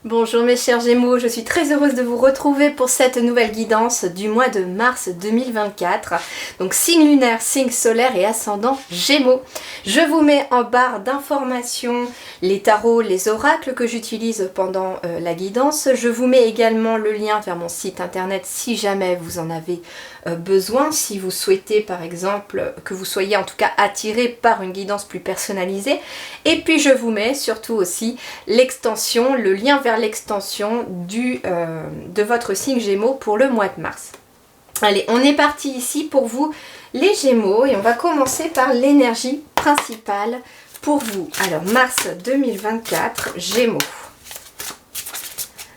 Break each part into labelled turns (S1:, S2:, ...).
S1: Bonjour mes chers Gémeaux, je suis très heureuse de vous retrouver pour cette nouvelle guidance du mois de mars 2024. Donc signe lunaire, signe solaire et ascendant Gémeaux. Je vous mets en barre d'informations les tarots, les oracles que j'utilise pendant la guidance. Je vous mets également le lien vers mon site internet si jamais vous en avez besoin, si vous souhaitez par exemple que vous soyez en tout cas attiré par une guidance plus personnalisée. Et puis je vous mets surtout aussi l'extension, le lien vers l'extension de votre signe Gémeaux pour le mois de mars. Allez, on est parti ici pour vous les Gémeaux et on va commencer par l'énergie principale pour vous. Alors mars 2024, Gémeaux.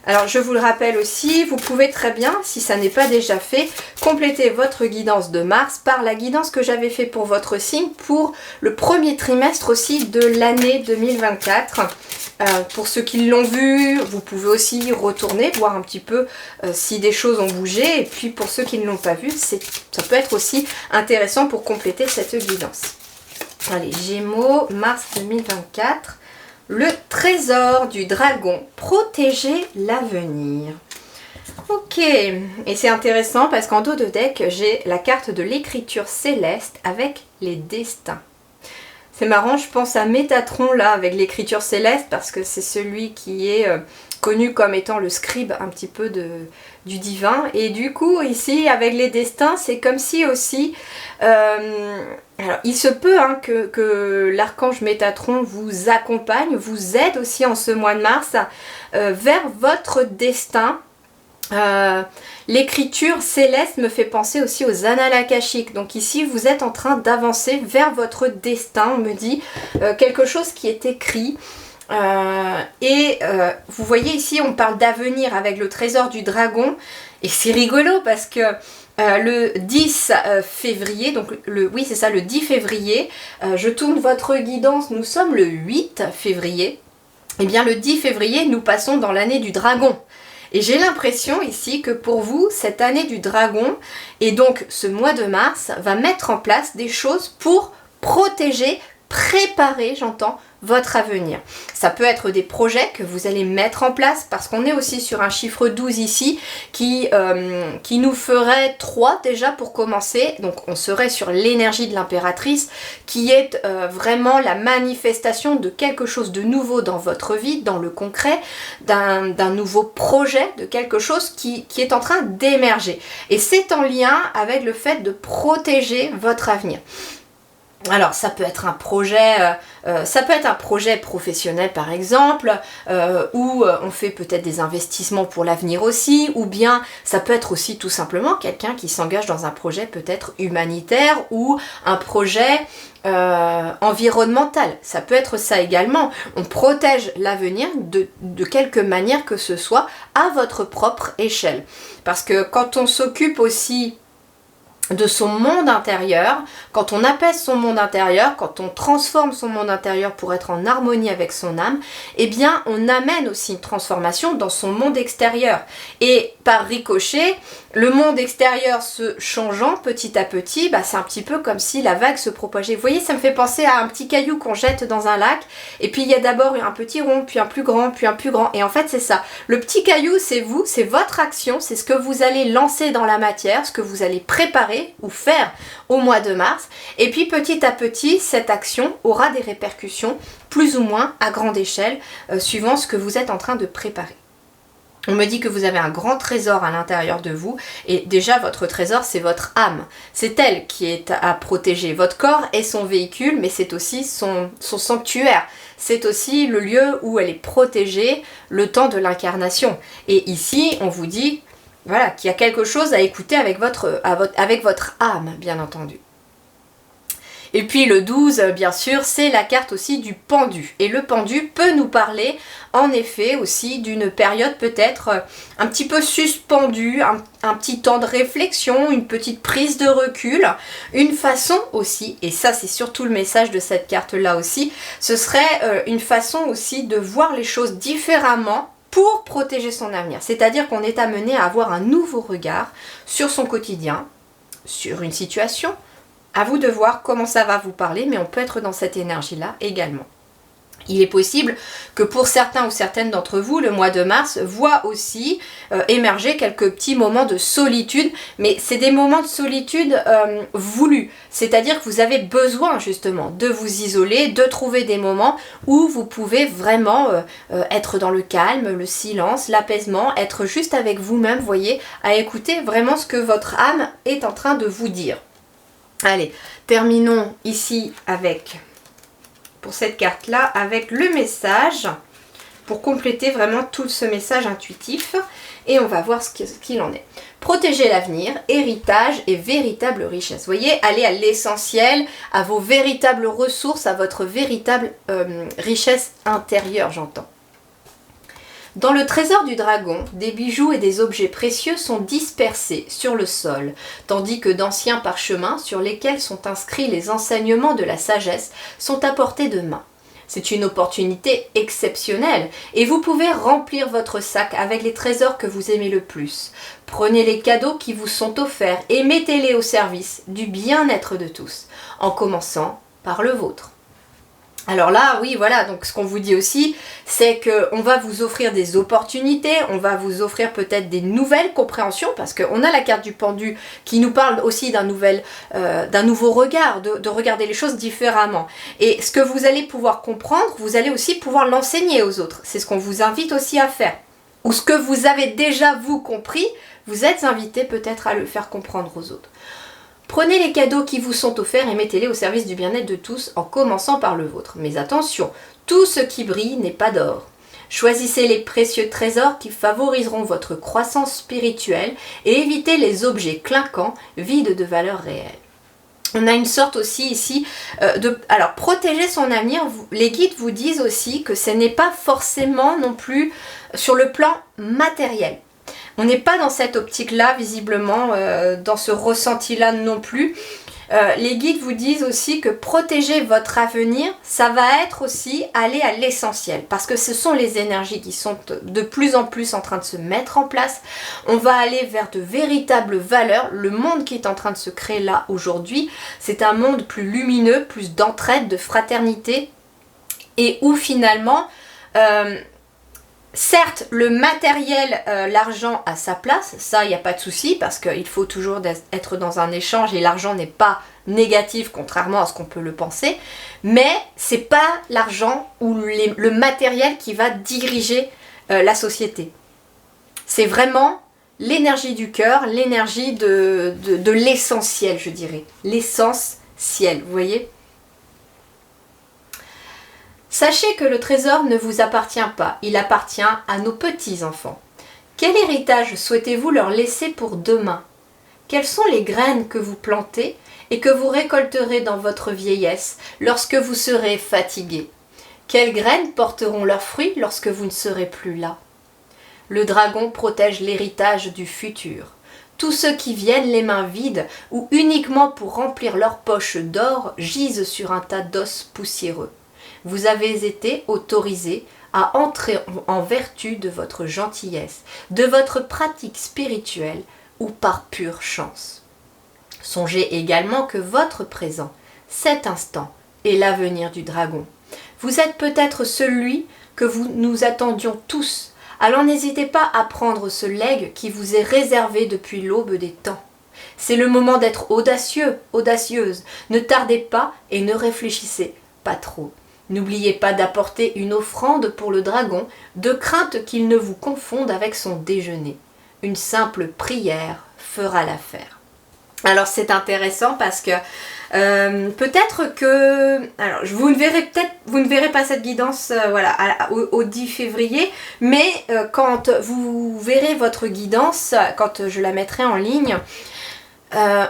S1: Alors je vous le rappelle aussi, vous pouvez très bien, si ça n'est pas déjà fait, compléter votre guidance de mars par la guidance que j'avais fait pour votre signe pour le premier trimestre aussi de l'année 2024. Pour ceux qui l'ont vu, vous pouvez aussi retourner, voir un petit peu si des choses ont bougé. Et puis pour ceux qui ne l'ont pas vu, ça peut être aussi intéressant pour compléter cette guidance. Allez, Gémeaux, mars 2024. Le trésor du dragon, protéger l'avenir. Ok, et c'est intéressant parce qu'en dos de deck, j'ai la carte de l'écriture céleste avec les destins. C'est marrant, je pense à Métatron là avec l'écriture céleste parce que c'est celui qui est connu comme étant le scribe un petit peu du divin. Et du coup ici avec les destins, c'est comme si aussi... alors il se peut hein, que l'archange Métatron vous accompagne, vous aide aussi en ce mois de mars vers votre destin. L'écriture céleste me fait penser aussi aux annales akashiques. Donc ici vous êtes en train d'avancer vers votre destin, on me dit quelque chose qui est écrit. Vous voyez ici on parle d'avenir avec le trésor du dragon et c'est rigolo parce que le 10 février, donc oui c'est ça, le 10 février, je tourne votre guidance, nous sommes le 8 février, et bien le 10 février nous passons dans l'année du dragon. Et j'ai l'impression ici que pour vous, cette année du dragon, et donc ce mois de mars, va mettre en place des choses pour protéger, préparer, j'entends, votre avenir. Ça peut être des projets que vous allez mettre en place parce qu'on est aussi sur un chiffre 12 ici qui nous ferait 3 déjà pour commencer. Donc on serait sur l'énergie de l'impératrice qui est vraiment la manifestation de quelque chose de nouveau dans votre vie, dans le concret, d'un nouveau projet, de quelque chose qui est en train d'émerger. Et c'est en lien avec le fait de protéger votre avenir. Alors ça peut être un projet professionnel par exemple, où on fait peut-être des investissements pour l'avenir aussi, ou bien ça peut être aussi tout simplement quelqu'un qui s'engage dans un projet peut-être humanitaire ou un projet environnemental. Ça peut être ça également. On protège l'avenir de quelque manière que ce soit à votre propre échelle. Parce que quand on s'occupe aussi de son monde intérieur, quand on apaise son monde intérieur, quand on transforme son monde intérieur pour être en harmonie avec son âme, eh bien on amène aussi une transformation dans son monde extérieur. Et par ricochet, le monde extérieur se changeant petit à petit, c'est un petit peu comme si la vague se propageait. Vous voyez, ça me fait penser à un petit caillou qu'on jette dans un lac, et puis il y a d'abord un petit rond, puis un plus grand, puis un plus grand, et en fait c'est ça. Le petit caillou, c'est vous, c'est votre action, c'est ce que vous allez lancer dans la matière, ce que vous allez préparer ou faire au mois de mars, et puis petit à petit cette action aura des répercussions plus ou moins à grande échelle suivant ce que vous êtes en train de préparer. On me dit que vous avez un grand trésor à l'intérieur de vous et déjà votre trésor c'est votre âme, c'est elle qui est à protéger. Votre corps est son véhicule mais c'est aussi son sanctuaire, c'est aussi le lieu où elle est protégée le temps de l'incarnation. Et ici on vous dit voilà, qu'il y a quelque chose à écouter avec votre âme, bien entendu. Et puis le 12, bien sûr, c'est la carte aussi du pendu. Et le pendu peut nous parler, en effet, aussi d'une période peut-être un petit peu suspendue, un petit temps de réflexion, une petite prise de recul, une façon aussi, et ça c'est surtout le message de cette carte-là aussi, ce serait une façon aussi de voir les choses différemment, pour protéger son avenir. C'est-à-dire qu'on est amené à avoir un nouveau regard sur son quotidien, sur une situation, À vous de voir comment ça va vous parler, mais on peut être dans cette énergie-là également. Il est possible que pour certains ou certaines d'entre vous, le mois de mars voit aussi émerger quelques petits moments de solitude, mais c'est des moments de solitude voulus, c'est-à-dire que vous avez besoin justement de vous isoler, de trouver des moments où vous pouvez vraiment être dans le calme, le silence, l'apaisement, être juste avec vous-même, voyez, à écouter vraiment ce que votre âme est en train de vous dire. Allez, terminons ici avec... pour cette carte là avec le message pour compléter vraiment tout ce message intuitif et on va voir ce qu'il en est. Protéger l'avenir, héritage et véritable richesse. Vous voyez, allez à l'essentiel, à vos véritables ressources, à votre véritable richesse intérieure, j'entends. Dans le trésor du dragon, des bijoux et des objets précieux sont dispersés sur le sol, tandis que d'anciens parchemins sur lesquels sont inscrits les enseignements de la sagesse sont à portée de main. C'est une opportunité exceptionnelle et vous pouvez remplir votre sac avec les trésors que vous aimez le plus. Prenez les cadeaux qui vous sont offerts et mettez-les au service du bien-être de tous, en commençant par le vôtre. Alors là, oui, voilà, donc ce qu'on vous dit aussi, c'est qu'on va vous offrir des opportunités, on va vous offrir peut-être des nouvelles compréhensions, parce qu'on a la carte du pendu qui nous parle aussi d'un nouveau regard, de regarder les choses différemment. Et ce que vous allez pouvoir comprendre, vous allez aussi pouvoir l'enseigner aux autres. C'est ce qu'on vous invite aussi à faire. Ou ce que vous avez déjà, vous, compris, vous êtes invité peut-être à le faire comprendre aux autres. Prenez les cadeaux qui vous sont offerts et mettez-les au service du bien-être de tous en commençant par le vôtre. Mais attention, tout ce qui brille n'est pas d'or. Choisissez les précieux trésors qui favoriseront votre croissance spirituelle et évitez les objets clinquants, vides de valeur réelle. On a une sorte aussi ici Alors, protéger son avenir, les guides vous disent aussi que ce n'est pas forcément non plus sur le plan matériel. On n'est pas dans cette optique-là, visiblement, dans ce ressenti-là non plus. Les guides vous disent aussi que protéger votre avenir, ça va être aussi aller à l'essentiel. Parce que ce sont les énergies qui sont de plus en plus en train de se mettre en place. On va aller vers de véritables valeurs. Le monde qui est en train de se créer là aujourd'hui, c'est un monde plus lumineux, plus d'entraide, de fraternité. Et où finalement... certes, le matériel, l'argent a sa place, ça, il n'y a pas de souci, parce qu'il faut toujours être dans un échange et l'argent n'est pas négatif, contrairement à ce qu'on peut le penser, mais c'est pas l'argent ou le matériel qui va diriger la société. C'est vraiment l'énergie du cœur, l'énergie de l'essentiel, je dirais. L'essentiel, vous voyez ? Sachez que le trésor ne vous appartient pas, il appartient à nos petits-enfants. Quel héritage souhaitez-vous leur laisser pour demain ? Quelles sont les graines que vous plantez et que vous récolterez dans votre vieillesse lorsque vous serez fatigué ? Quelles graines porteront leurs fruits lorsque vous ne serez plus là ? Le dragon protège l'héritage du futur. Tous ceux qui viennent les mains vides ou uniquement pour remplir leurs poches d'or gisent sur un tas d'os poussiéreux. Vous avez été autorisé à entrer en vertu de votre gentillesse, de votre pratique spirituelle ou par pure chance. Songez également que votre présent, cet instant, est l'avenir du dragon. Vous êtes peut-être celui que nous attendions tous, alors n'hésitez pas à prendre ce legs qui vous est réservé depuis l'aube des temps. C'est le moment d'être audacieux, audacieuse. Ne tardez pas et ne réfléchissez pas trop. N'oubliez pas d'apporter une offrande pour le dragon, de crainte qu'il ne vous confonde avec son déjeuner. Une simple prière fera l'affaire. Alors c'est intéressant parce que peut-être que... Alors vous ne verrez pas cette guidance au 10 février, mais quand vous verrez votre guidance, quand je la mettrai en ligne,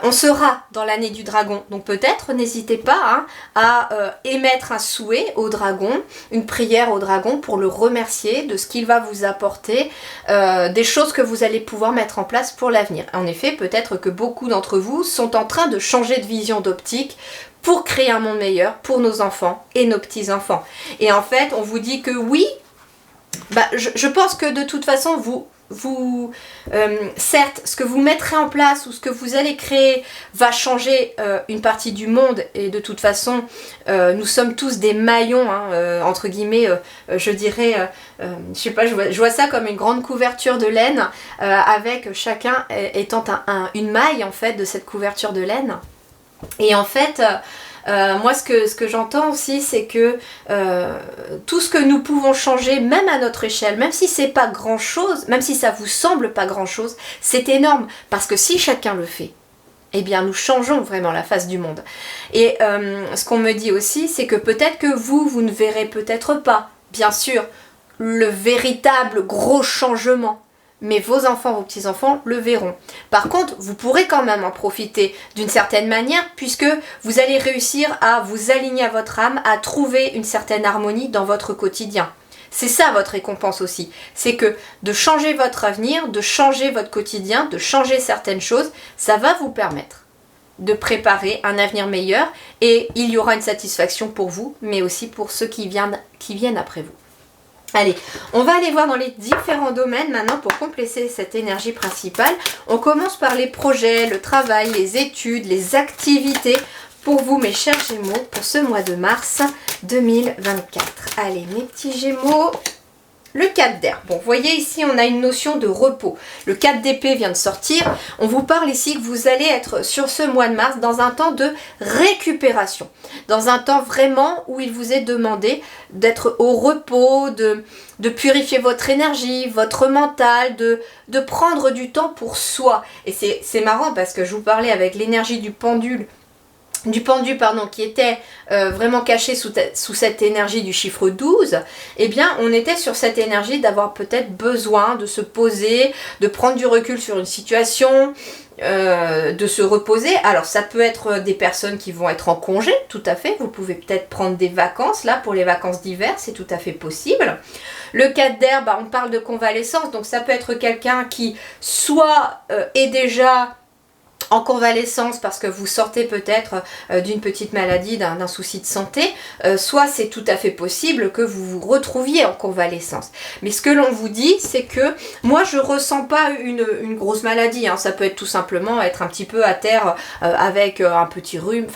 S1: on sera dans l'année du dragon, donc peut-être n'hésitez pas à émettre un souhait au dragon, une prière au dragon pour le remercier de ce qu'il va vous apporter, des choses que vous allez pouvoir mettre en place pour l'avenir. En effet, peut-être que beaucoup d'entre vous sont en train de changer de vision d'optique pour créer un monde meilleur pour nos enfants et nos petits-enfants. Et en fait, on vous dit que oui, je pense que de toute façon, certes, ce que vous mettrez en place ou ce que vous allez créer va changer une partie du monde, et de toute façon, nous sommes tous des maillons, hein, entre guillemets, je dirais, je sais pas, je vois ça comme une grande couverture de laine, avec chacun étant une maille en fait de cette couverture de laine. Et en fait, moi ce que j'entends aussi, c'est que tout ce que nous pouvons changer, même à notre échelle, même si c'est pas grand chose, même si ça vous semble pas grand chose, c'est énorme, parce que si chacun le fait, eh bien nous changeons vraiment la face du monde. Et ce qu'on me dit aussi, c'est que peut-être que vous ne verrez peut-être pas, bien sûr, le véritable gros changement, mais vos enfants, vos petits-enfants le verront. Par contre, vous pourrez quand même en profiter d'une certaine manière, puisque vous allez réussir à vous aligner à votre âme, à trouver une certaine harmonie dans votre quotidien. C'est ça votre récompense aussi. C'est que de changer votre avenir, de changer votre quotidien, de changer certaines choses, ça va vous permettre de préparer un avenir meilleur, et il y aura une satisfaction pour vous, mais aussi pour ceux qui viennent après vous. Allez, on va aller voir dans les différents domaines maintenant pour compléter cette énergie principale. On commence par les projets, le travail, les études, les activités pour vous, mes chers Gémeaux, pour ce mois de mars 2024. Allez, mes petits Gémeaux, le 4 d'air. Bon, vous voyez ici, on a une notion de repos. Le 4 d'épée vient de sortir. On vous parle ici que vous allez être sur ce mois de mars dans un temps de récupération. Dans un temps vraiment où il vous est demandé d'être au repos, de purifier votre énergie, votre mental, de prendre du temps pour soi. Et c'est marrant parce que je vous parlais avec l'énergie du pendu, qui était vraiment caché sous cette énergie du chiffre 12, eh bien on était sur cette énergie d'avoir peut-être besoin de se poser, de prendre du recul sur une situation, de se reposer. Alors ça peut être des personnes qui vont être en congé, tout à fait, vous pouvez peut-être prendre des vacances, là pour les vacances d'hiver, c'est tout à fait possible. Le 4 d'air, on parle de convalescence, donc ça peut être quelqu'un qui soit est déjà en convalescence parce que vous sortez peut-être d'une petite maladie, d'un souci de santé, soit c'est tout à fait possible que vous vous retrouviez en convalescence. Mais ce que l'on vous dit, c'est que moi je ressens pas une grosse maladie, hein. Ça peut être tout simplement être un petit peu à terre avec un petit rhume,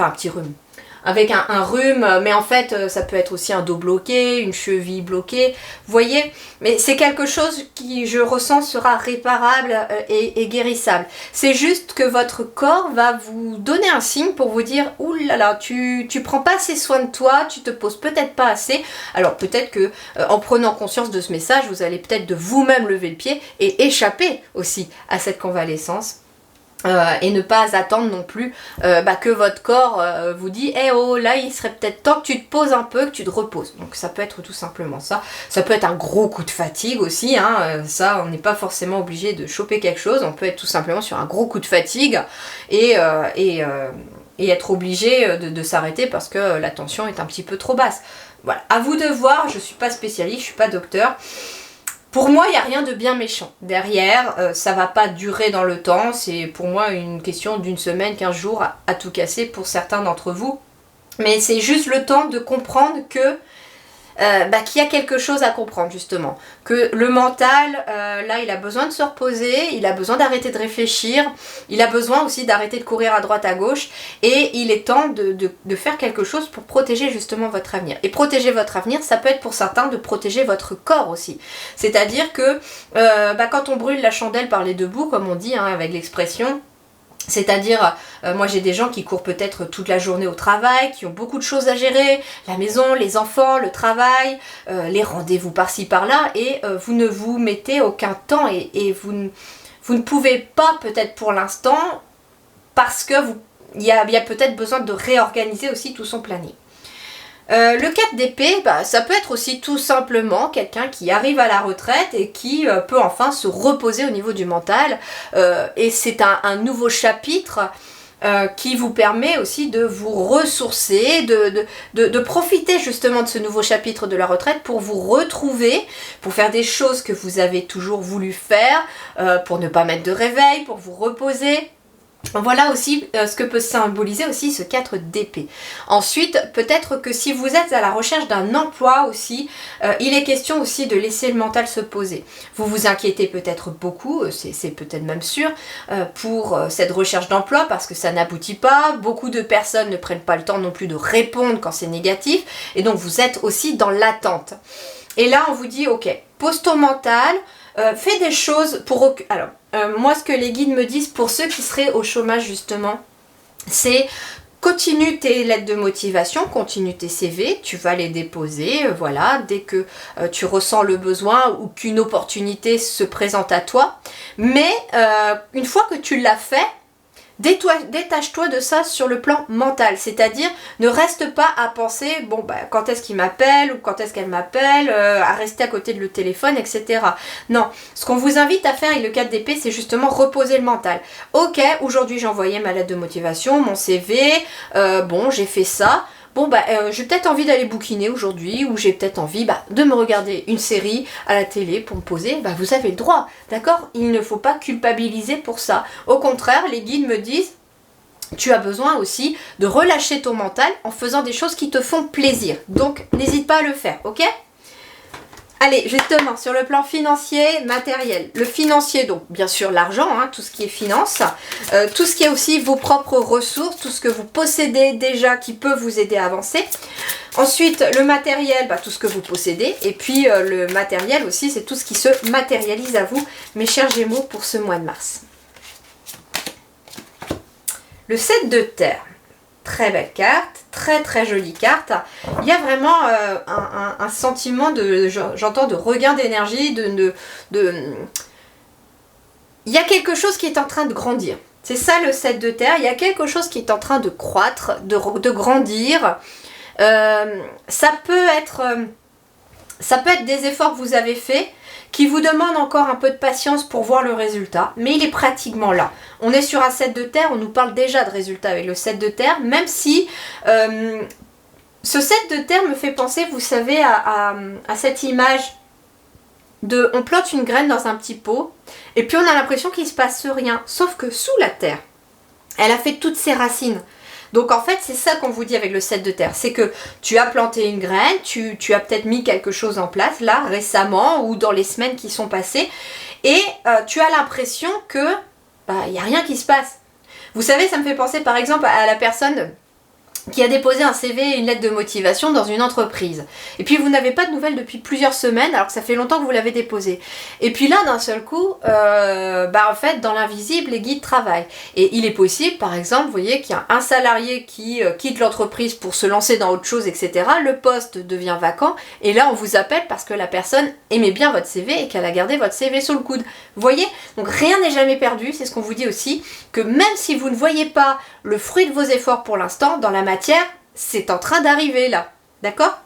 S1: avec un rhume, mais en fait ça peut être aussi un dos bloqué, une cheville bloquée, vous voyez, mais c'est quelque chose qui, je ressens, sera réparable et guérissable. C'est juste que votre corps va vous donner un signe pour vous dire ouh là là, tu prends pas assez soin de toi, tu te poses peut-être pas assez. Alors peut-être que en prenant conscience de ce message, vous allez peut-être de vous-même lever le pied et échapper aussi à cette convalescence. Et ne pas attendre non plus que votre corps vous dit eh oh là il serait peut-être temps que tu te poses un peu, que tu te reposes. Donc ça peut être tout simplement ça. Ça peut être un gros coup de fatigue aussi, hein. Ça on n'est pas forcément obligé de choper quelque chose, on peut être tout simplement sur un gros coup de fatigue et être obligé de s'arrêter parce que la tension est un petit peu trop basse. Voilà, à vous de voir, je suis pas spécialiste, je suis pas docteur. Pour moi, il n'y a rien de bien méchant. Derrière, ça va pas durer dans le temps. C'est pour moi une question d'une semaine, 15 jours à tout casser pour certains d'entre vous. Mais c'est juste le temps de comprendre que qu'il y a quelque chose à comprendre justement. Que le mental, là, il a besoin de se reposer, il a besoin d'arrêter de réfléchir, il a besoin aussi d'arrêter de courir à droite à gauche, et il est temps de faire quelque chose pour protéger justement votre avenir. Et protéger votre avenir, ça peut être pour certains de protéger votre corps aussi. C'est-à-dire que quand on brûle la chandelle par les deux bouts, comme on dit hein, avec l'expression, c'est-à-dire, moi j'ai des gens qui courent peut-être toute la journée au travail, qui ont beaucoup de choses à gérer, la maison, les enfants, le travail, les rendez-vous par-ci par-là, et vous ne vous mettez aucun temps et vous ne pouvez pas peut-être pour l'instant, parce que il y a peut-être besoin de réorganiser aussi tout son planning. Le 4 d'épée, ça peut être aussi tout simplement quelqu'un qui arrive à la retraite et qui peut enfin se reposer au niveau du mental. Et c'est un nouveau chapitre qui vous permet aussi de vous ressourcer, de profiter justement de ce nouveau chapitre de la retraite pour vous retrouver, pour faire des choses que vous avez toujours voulu faire, pour ne pas mettre de réveil, pour vous reposer. Voilà aussi ce que peut symboliser aussi ce 4 d'épée. Ensuite, peut-être que si vous êtes à la recherche d'un emploi aussi, il est question aussi de laisser le mental se poser. Vous vous inquiétez peut-être beaucoup, c'est peut-être même sûr, pour cette recherche d'emploi parce que ça n'aboutit pas. Beaucoup de personnes ne prennent pas le temps non plus de répondre quand c'est négatif. Et donc vous êtes aussi dans l'attente. Et là, on vous dit, ok, pose ton mental, fais des choses pour... Alors, moi, ce que les guides me disent pour ceux qui seraient au chômage, justement, c'est continue tes lettres de motivation, continue tes CV, tu vas les déposer, voilà, dès que tu ressens le besoin ou qu'une opportunité se présente à toi. Mais une fois que tu l'as fait, détache-toi de ça sur le plan mental, c'est-à-dire ne reste pas à penser, bon bah quand est-ce qu'il m'appelle ou quand est-ce qu'elle m'appelle, à rester à côté de le téléphone, etc. Non, ce qu'on vous invite à faire avec le 4 d'épée, c'est justement reposer le mental. Ok, aujourd'hui j'ai envoyé ma lettre de motivation, mon CV, bon j'ai fait ça. Bon bah j'ai peut-être envie d'aller bouquiner aujourd'hui ou j'ai peut-être envie de me regarder une série à la télé pour me poser, vous avez le droit, d'accord? Il ne faut pas culpabiliser pour ça. Au contraire, les guides me disent tu as besoin aussi de relâcher ton mental en faisant des choses qui te font plaisir. Donc n'hésite pas à le faire, ok? Allez, justement, sur le plan financier, matériel. Le financier, donc bien sûr l'argent, tout ce qui est finance, tout ce qui est aussi vos propres ressources, tout ce que vous possédez déjà qui peut vous aider à avancer. Ensuite, le matériel, tout ce que vous possédez. Et puis le matériel aussi, c'est tout ce qui se matérialise à vous, mes chers Gémeaux, pour ce mois de mars. Le 7 de terre. Très belle carte, très très jolie carte. Il y a vraiment un sentiment j'entends de regain d'énergie, il y a quelque chose qui est en train de grandir. C'est ça le 7 de terre, il y a quelque chose qui est en train de croître, de grandir. Ça peut être des efforts que vous avez faits, qui vous demande encore un peu de patience pour voir le résultat, mais il est pratiquement là. On est sur un 7 de terre, on nous parle déjà de résultats avec le 7 de terre, même si ce 7 de terre me fait penser, vous savez, à cette image de on plante une graine dans un petit pot, et puis on a l'impression qu'il ne se passe rien, sauf que sous la terre, elle a fait toutes ses racines. Donc en fait, c'est ça qu'on vous dit avec le 7 de terre. C'est que tu as planté une graine, tu as peut-être mis quelque chose en place là récemment ou dans les semaines qui sont passées et tu as l'impression que il n'y a rien qui se passe. Vous savez, ça me fait penser par exemple à la personne qui a déposé un CV et une lettre de motivation dans une entreprise. Et puis vous n'avez pas de nouvelles depuis plusieurs semaines alors que ça fait longtemps que vous l'avez déposé. Et puis là, d'un seul coup, en fait, dans l'invisible, les guides travaillent. Et il est possible, par exemple, vous voyez, qu'il y a un salarié qui quitte l'entreprise pour se lancer dans autre chose, etc. Le poste devient vacant et là, on vous appelle parce que la personne aimait bien votre CV et qu'elle a gardé votre CV sous le coude. Vous voyez? Donc rien n'est jamais perdu, c'est ce qu'on vous dit aussi, que même si vous ne voyez pas le fruit de vos efforts pour l'instant, dans la matière, c'est en train d'arriver là, d'accord?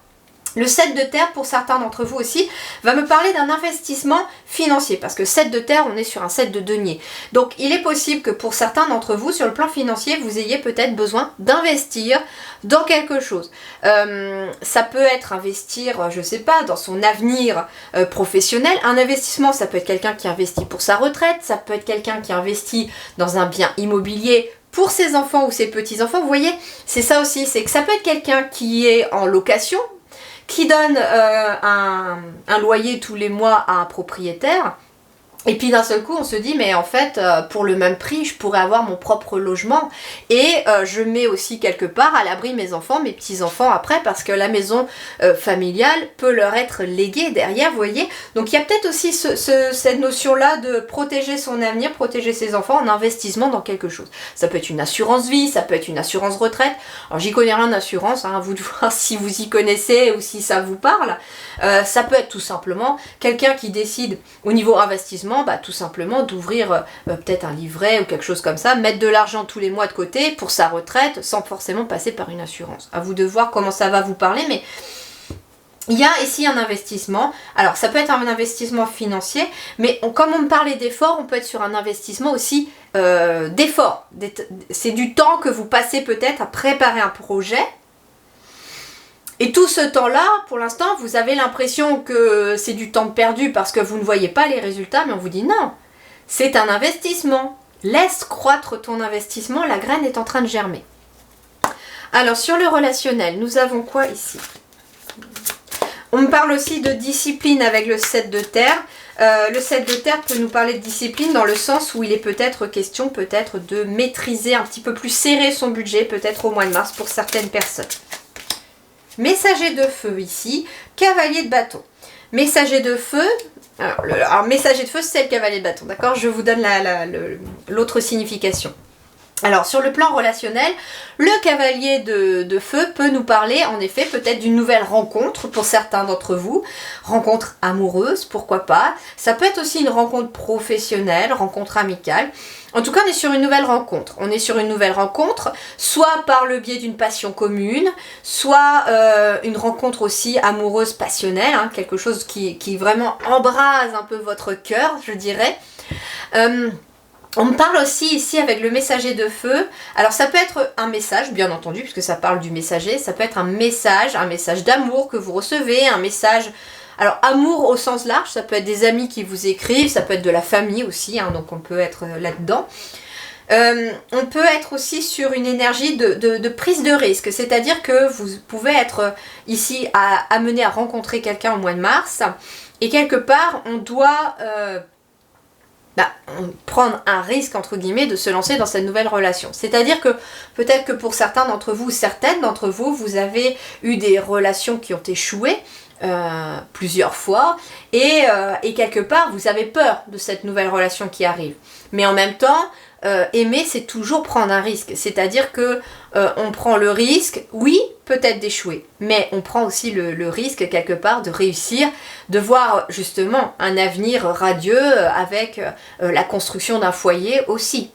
S1: Le 7 de terre, pour certains d'entre vous aussi, va me parler d'un investissement financier, parce que 7 de terre, on est sur un 7 de denier. Donc il est possible que pour certains d'entre vous, sur le plan financier, vous ayez peut-être besoin d'investir dans quelque chose. Ça peut être investir, je sais pas, dans son avenir professionnel. Un investissement, ça peut être quelqu'un qui investit pour sa retraite, ça peut être quelqu'un qui investit dans un bien immobilier pour ses enfants ou ses petits-enfants. Vous voyez, c'est ça aussi, c'est que ça peut être quelqu'un qui est en location, qui donne un loyer tous les mois à un propriétaire. Et puis d'un seul coup, on se dit, mais en fait, pour le même prix, je pourrais avoir mon propre logement. Et je mets aussi quelque part à l'abri mes enfants, mes petits-enfants après, parce que la maison familiale peut leur être léguée derrière, vous voyez. Donc il y a peut-être aussi cette notion-là de protéger son avenir, protéger ses enfants en investissement dans quelque chose. Ça peut être une assurance vie, ça peut être une assurance retraite. Alors j'y connais rien d'assurance, à vous de voir si vous y connaissez ou si ça vous parle. Ça peut être tout simplement quelqu'un qui décide au niveau investissement, tout simplement d'ouvrir peut-être un livret ou quelque chose comme ça, mettre de l'argent tous les mois de côté pour sa retraite sans forcément passer par une assurance. À vous de voir comment ça va vous parler, mais il y a ici un investissement. Alors ça peut être un investissement financier, mais comme on me parlait d'effort, on peut être sur un investissement aussi d'effort. C'est du temps que vous passez peut-être à préparer un projet. Et tout ce temps-là, pour l'instant, vous avez l'impression que c'est du temps perdu parce que vous ne voyez pas les résultats, mais on vous dit non, c'est un investissement. Laisse croître ton investissement, la graine est en train de germer. Alors sur le relationnel, nous avons quoi ici? On me parle aussi de discipline avec le 7 de terre. Le 7 de terre peut nous parler de discipline dans le sens où il est peut-être question de maîtriser un petit peu plus serrer son budget, peut-être au mois de mars pour certaines personnes. Messager de feu ici, cavalier de bâton. Messager de feu, alors messager de feu c'est le cavalier de bâton, d'accord? Je vous donne l'autre signification. Alors sur le plan relationnel, le cavalier de feu peut nous parler en effet peut-être d'une nouvelle rencontre pour certains d'entre vous, rencontre amoureuse, pourquoi pas, ça peut être aussi une rencontre professionnelle, rencontre amicale. En tout cas, on est sur une nouvelle rencontre. On est sur une nouvelle rencontre, soit par le biais d'une passion commune, soit une rencontre aussi amoureuse passionnelle, hein, quelque chose qui vraiment embrase un peu votre cœur, je dirais. On me parle aussi ici avec le messager de feu. Alors ça peut être un message, bien entendu, puisque ça parle du messager. Ça peut être un message d'amour que vous recevez, un message... Alors amour au sens large, ça peut être des amis qui vous écrivent, ça peut être de la famille aussi, hein, donc on peut être là-dedans. On peut être aussi sur une énergie de prise de risque, c'est-à-dire que vous pouvez être ici amené à rencontrer quelqu'un au mois de mars, et quelque part on doit... prendre un risque entre guillemets de se lancer dans cette nouvelle relation. C'est-à-dire que peut-être que pour certains d'entre vous, certaines d'entre vous, vous avez eu des relations qui ont échoué plusieurs fois et quelque part vous avez peur de cette nouvelle relation qui arrive. Mais en même temps, aimer c'est toujours prendre un risque. C'est-à-dire que on prend le risque, oui, peut-être d'échouer, mais on prend aussi le risque quelque part de réussir, de voir justement un avenir radieux avec la construction d'un foyer aussi.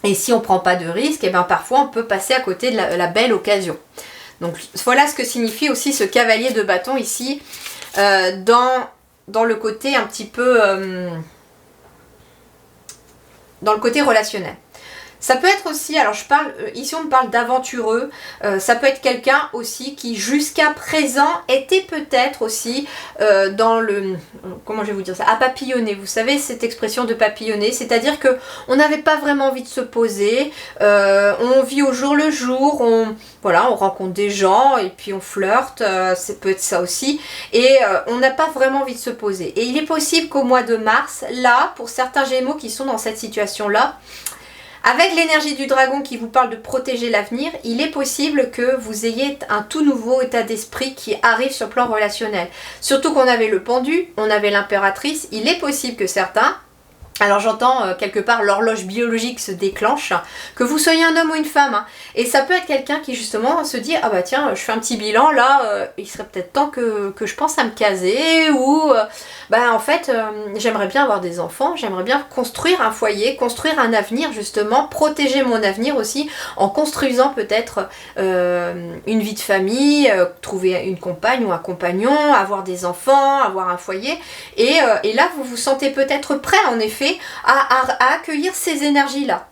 S1: Et si on ne prend pas de risque, et bien parfois on peut passer à côté de la belle occasion. Donc voilà ce que signifie aussi ce cavalier de bâton ici, dans le côté un petit peu... dans le côté relationnel. Ça peut être aussi, alors ici on me parle d'aventureux, ça peut être quelqu'un aussi qui jusqu'à présent était peut-être aussi dans le, comment je vais vous dire ça, à papillonner. Vous savez cette expression de papillonner, c'est-à-dire que on n'avait pas vraiment envie de se poser, on vit au jour le jour, on rencontre des gens et puis on flirte, ça peut être ça aussi, et on n'a pas vraiment envie de se poser. Et il est possible qu'au mois de mars, là, pour certains Gémeaux qui sont dans cette situation-là, avec l'énergie du dragon qui vous parle de protéger l'avenir, il est possible que vous ayez un tout nouveau état d'esprit qui arrive sur le plan relationnel. Surtout qu'on avait le pendu, on avait l'impératrice, il est possible que certains... Alors j'entends quelque part l'horloge biologique se déclenche, que vous soyez un homme ou une femme, hein. Et ça peut être quelqu'un qui justement se dit ah bah tiens je fais un petit bilan là, il serait peut-être temps que je pense à me caser ou en fait j'aimerais bien avoir des enfants, j'aimerais bien construire un foyer, construire un avenir justement, protéger mon avenir aussi en construisant peut-être une vie de famille, trouver une compagne ou un compagnon, avoir des enfants, avoir un foyer et là vous vous sentez peut-être prêt en effet à accueillir ces énergies-là.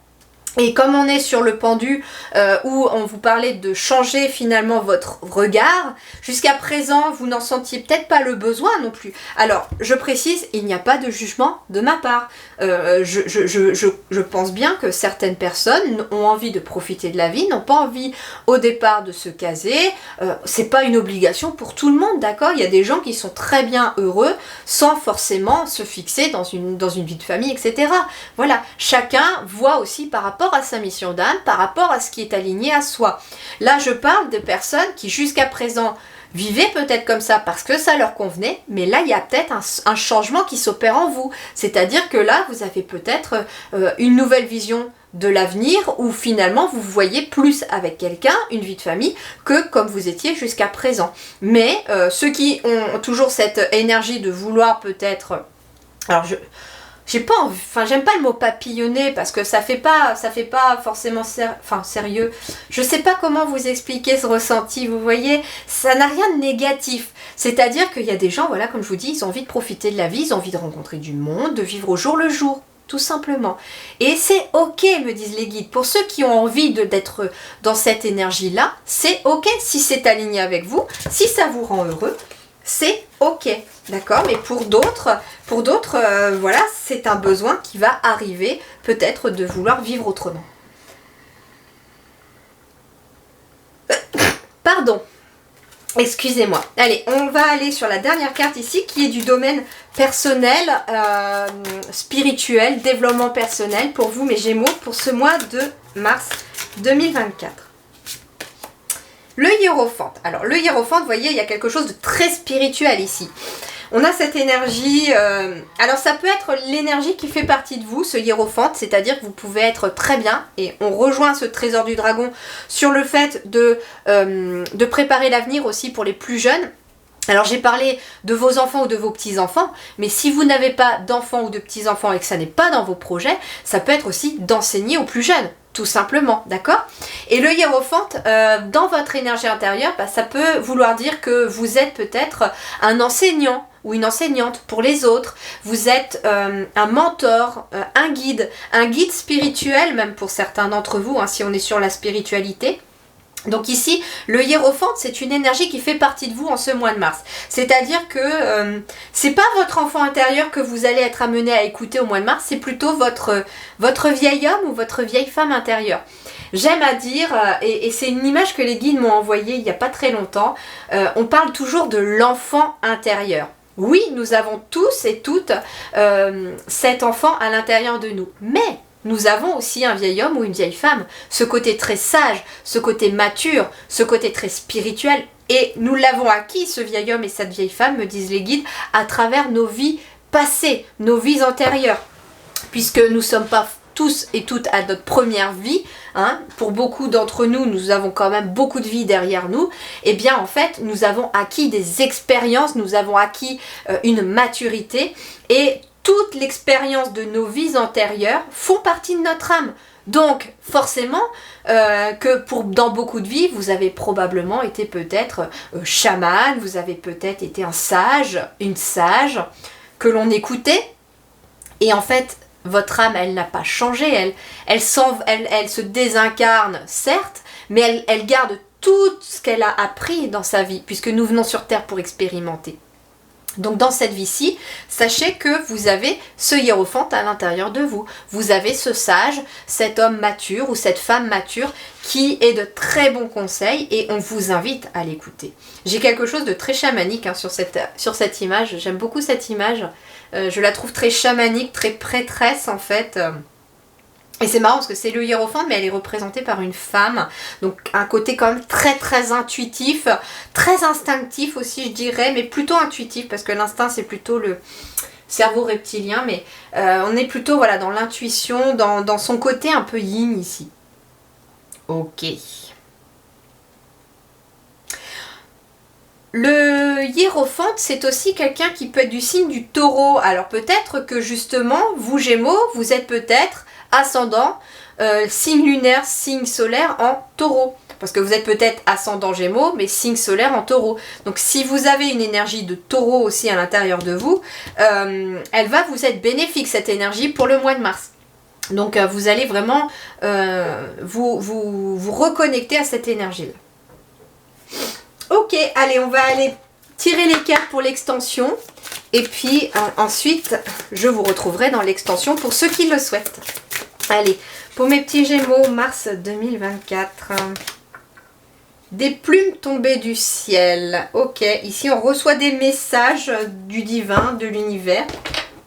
S1: Et comme on est sur le pendu où on vous parlait de changer finalement votre regard, jusqu'à présent vous n'en sentiez peut-être pas le besoin non plus. Alors je précise, il n'y a pas de jugement de ma part. Je pense bien que certaines personnes ont envie de profiter de la vie, n'ont pas envie au départ de se caser. C'est pas une obligation pour tout le monde, d'accord? Il y a des gens qui sont très bien heureux sans forcément se fixer dans une vie de famille, etc. Voilà, chacun voit aussi par rapport à sa mission d'âme, par rapport à ce qui est aligné à soi. Là, je parle de personnes qui jusqu'à présent vivaient peut-être comme ça parce que ça leur convenait, mais là, il y a peut-être un changement qui s'opère en vous. C'est-à-dire que là, vous avez peut-être une nouvelle vision de l'avenir où finalement vous voyez plus avec quelqu'un, une vie de famille, que comme vous étiez jusqu'à présent. Mais ceux qui ont toujours cette énergie de vouloir peut-être... Alors j'aime pas le mot papillonner parce que ça fait pas forcément sérieux. Je sais pas comment vous expliquer ce ressenti, vous voyez, ça n'a rien de négatif. C'est-à-dire qu'il y a des gens, voilà, comme je vous dis, ils ont envie de profiter de la vie, ils ont envie de rencontrer du monde, de vivre au jour le jour, tout simplement. Et c'est ok, me disent les guides. Pour ceux qui ont envie d'être dans cette énergie-là, c'est ok si c'est aligné avec vous, si ça vous rend heureux. c'est ok, d'accord? Mais pour d'autres, voilà, c'est un besoin qui va arriver, peut-être de vouloir vivre autrement. Pardon, excusez-moi. Allez, on va aller sur la dernière carte ici, qui est du domaine personnel, spirituel, développement personnel pour vous, mes Gémeaux, pour ce mois de mars 2024. Le hiérophante. Alors, le hiérophante, vous voyez, il y a quelque chose de très spirituel ici. On a cette énergie, alors ça peut être l'énergie qui fait partie de vous, ce hiérophante, c'est-à-dire que vous pouvez être très bien, et on rejoint ce trésor du dragon sur le fait de préparer l'avenir aussi pour les plus jeunes. Alors j'ai parlé de vos enfants ou de vos petits-enfants, mais si vous n'avez pas d'enfants ou de petits-enfants et que ça n'est pas dans vos projets, ça peut être aussi d'enseigner aux plus jeunes. Tout simplement, d'accord? Et le hiérophante, dans votre énergie intérieure, ça peut vouloir dire que vous êtes peut-être un enseignant ou une enseignante pour les autres. Vous êtes un mentor, un guide spirituel même pour certains d'entre vous, hein, si on est sur la spiritualité. Donc ici, le hiérophante, c'est une énergie qui fait partie de vous en ce mois de mars. C'est-à-dire que c'est pas votre enfant intérieur que vous allez être amené à écouter au mois de mars, c'est plutôt votre vieil homme ou votre vieille femme intérieure. J'aime à dire, et c'est une image que les guides m'ont envoyée il n'y a pas très longtemps, on parle toujours de l'enfant intérieur. Oui, nous avons tous et toutes cet enfant à l'intérieur de nous, mais nous avons aussi un vieil homme ou une vieille femme, ce côté très sage, ce côté mature, ce côté très spirituel. Et nous l'avons acquis, ce vieil homme et cette vieille femme, me disent les guides, à travers nos vies passées, nos vies antérieures. Puisque nous ne sommes pas tous et toutes à notre première vie, hein, pour beaucoup d'entre nous, nous avons quand même beaucoup de vie derrière nous, et bien en fait, nous avons acquis des expériences, nous avons acquis une maturité, et toute l'expérience de nos vies antérieures font partie de notre âme. Donc, forcément, dans beaucoup de vies, vous avez probablement été peut-être chaman, vous avez peut-être été un sage, une sage, que l'on écoutait. Et en fait, votre âme, elle n'a pas changé. Elle se désincarne, certes, mais elle garde tout ce qu'elle a appris dans sa vie, puisque nous venons sur Terre pour expérimenter. Donc dans cette vie-ci, sachez que vous avez ce hiérophante à l'intérieur de vous. Vous avez ce sage, cet homme mature ou cette femme mature qui est de très bons conseils et on vous invite à l'écouter. J'ai quelque chose de très chamanique sur cette image. J'aime beaucoup cette image. Je la trouve très chamanique, très prêtresse en fait. Et c'est marrant parce que c'est le hiérophante, mais elle est représentée par une femme. Donc un côté quand même très très intuitif, très instinctif aussi je dirais, mais plutôt intuitif parce que l'instinct c'est plutôt le cerveau reptilien. Mais on est plutôt voilà, dans l'intuition, dans son côté un peu yin ici. Ok. Le hiérophante, c'est aussi quelqu'un qui peut être du signe du taureau. Alors peut-être que justement, vous Gémeaux, vous êtes peut-être ascendant, signe lunaire, signe solaire en taureau. Parce que vous êtes peut-être ascendant Gémeaux, mais signe solaire en taureau. Donc si vous avez une énergie de taureau aussi à l'intérieur de vous, elle va vous être bénéfique cette énergie pour le mois de mars. Donc vous allez vraiment vous reconnecter à cette énergie-là. Ok, allez, on va aller tirer les cartes pour l'extension. Et puis ensuite, je vous retrouverai dans l'extension pour ceux qui le souhaitent. Allez, pour mes petits Gémeaux, mars 2024. Des plumes tombées du ciel. Ok, ici on reçoit des messages du divin, de l'univers.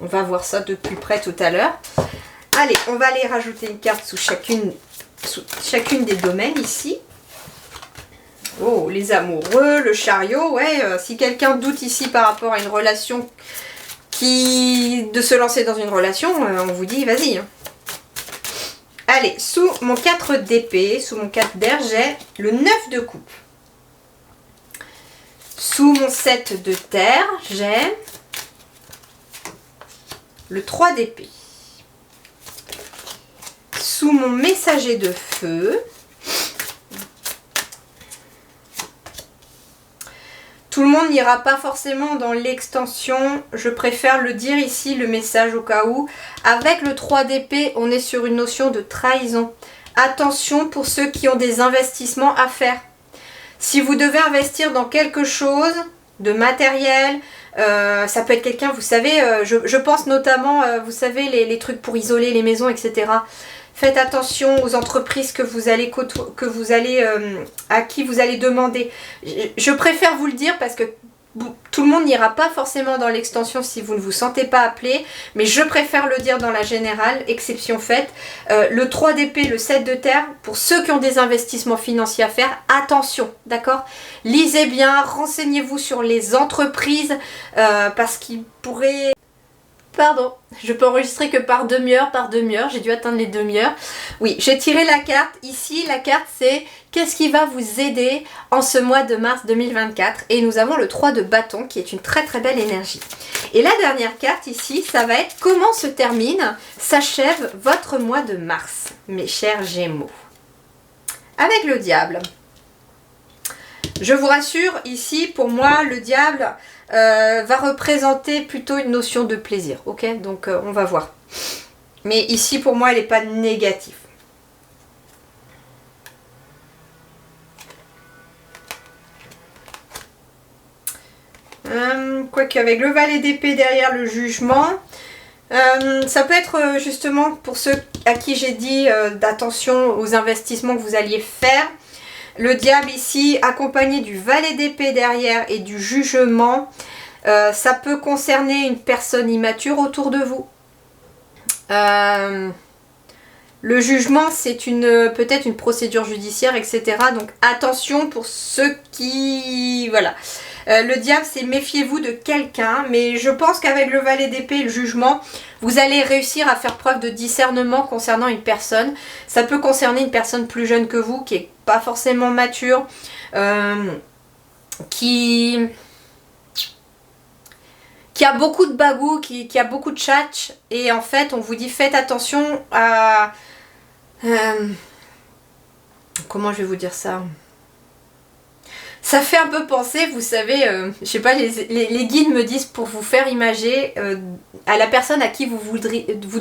S1: On va voir ça de plus près tout à l'heure. Allez, on va aller rajouter une carte sous chacune des domaines ici. Oh, les amoureux, le chariot, ouais, si quelqu'un doute ici par rapport à une relation de se lancer dans une relation, on vous dit vas-y. Hein. Allez, sous mon 4 d'épée, sous mon 4 d'air, j'ai le 9 de coupe. Sous mon 7 de terre, j'ai le 3 d'épée. Sous mon messager de feu, tout le monde n'ira pas forcément dans l'extension, je préfère le dire ici, le message au cas où. Avec le 3 d'épée, on est sur une notion de trahison. Attention pour ceux qui ont des investissements à faire. Si vous devez investir dans quelque chose, de matériel. Ça peut être quelqu'un, vous savez, je pense notamment, vous savez, les trucs pour isoler les maisons, etc. Faites attention aux entreprises que vous allez à qui vous allez demander. Je préfère vous le dire parce que tout le monde n'ira pas forcément dans l'extension si vous ne vous sentez pas appelé, mais je préfère le dire dans la générale, exception faite. Le 3 d'épée, le 7 de terre, pour ceux qui ont des investissements financiers à faire, attention, d'accord? Lisez bien, renseignez-vous sur les entreprises, parce qu'ils pourraient... Pardon, je peux enregistrer que par demi-heure, j'ai dû atteindre les demi-heures. Oui, j'ai tiré la carte. Ici, la carte c'est qu'est-ce qui va vous aider en ce mois de mars 2024. Et nous avons le 3 de bâton qui est une très très belle énergie. Et la dernière carte ici, ça va être comment se termine, s'achève votre mois de mars, mes chers Gémeaux. Avec le diable. Je vous rassure, ici, pour moi, le diable va représenter plutôt une notion de plaisir, ok? Donc, on va voir. Mais ici, pour moi, elle n'est pas négative. Quoique, avec le valet d'épée derrière le jugement, ça peut être justement pour ceux à qui j'ai dit d'attention aux investissements que vous alliez faire. Le diable ici, accompagné du valet d'épée derrière et du jugement, ça peut concerner une personne immature autour de vous. Le jugement, c'est peut-être une procédure judiciaire, etc. Donc attention pour ceux qui... Voilà. Le diable, c'est méfiez-vous de quelqu'un, mais je pense qu'avec le valet d'épée et le jugement, vous allez réussir à faire preuve de discernement concernant une personne. Ça peut concerner une personne plus jeune que vous, qui n'est pas forcément mature, qui a beaucoup de bagou, qui a beaucoup de tchatch, et en fait, on vous dit faites attention à... comment je vais vous dire ça ? Ça fait un peu penser, vous savez, je sais pas, les guides me disent pour vous faire imager à la personne à qui vous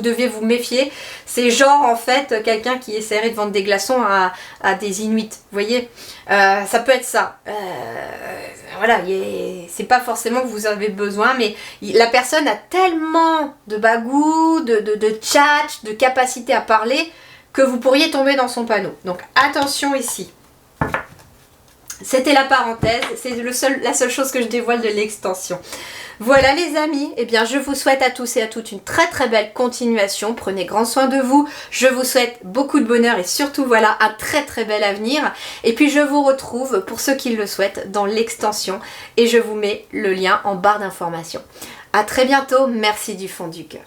S1: deviez vous méfier. C'est genre en fait quelqu'un qui essaierait de vendre des glaçons à des Inuits, vous voyez. Ça peut être ça. Voilà, c'est pas forcément que vous avez besoin, mais la personne a tellement de bagou, de tchatch, de capacité à parler que vous pourriez tomber dans son panneau. Donc attention ici. C'était la parenthèse, c'est la seule chose que je dévoile de l'extension. Voilà les amis, eh bien je vous souhaite à tous et à toutes une très très belle continuation. Prenez grand soin de vous, je vous souhaite beaucoup de bonheur et surtout voilà un très très bel avenir. Et puis je vous retrouve pour ceux qui le souhaitent dans l'extension et je vous mets le lien en barre d'information. A très bientôt, merci du fond du cœur.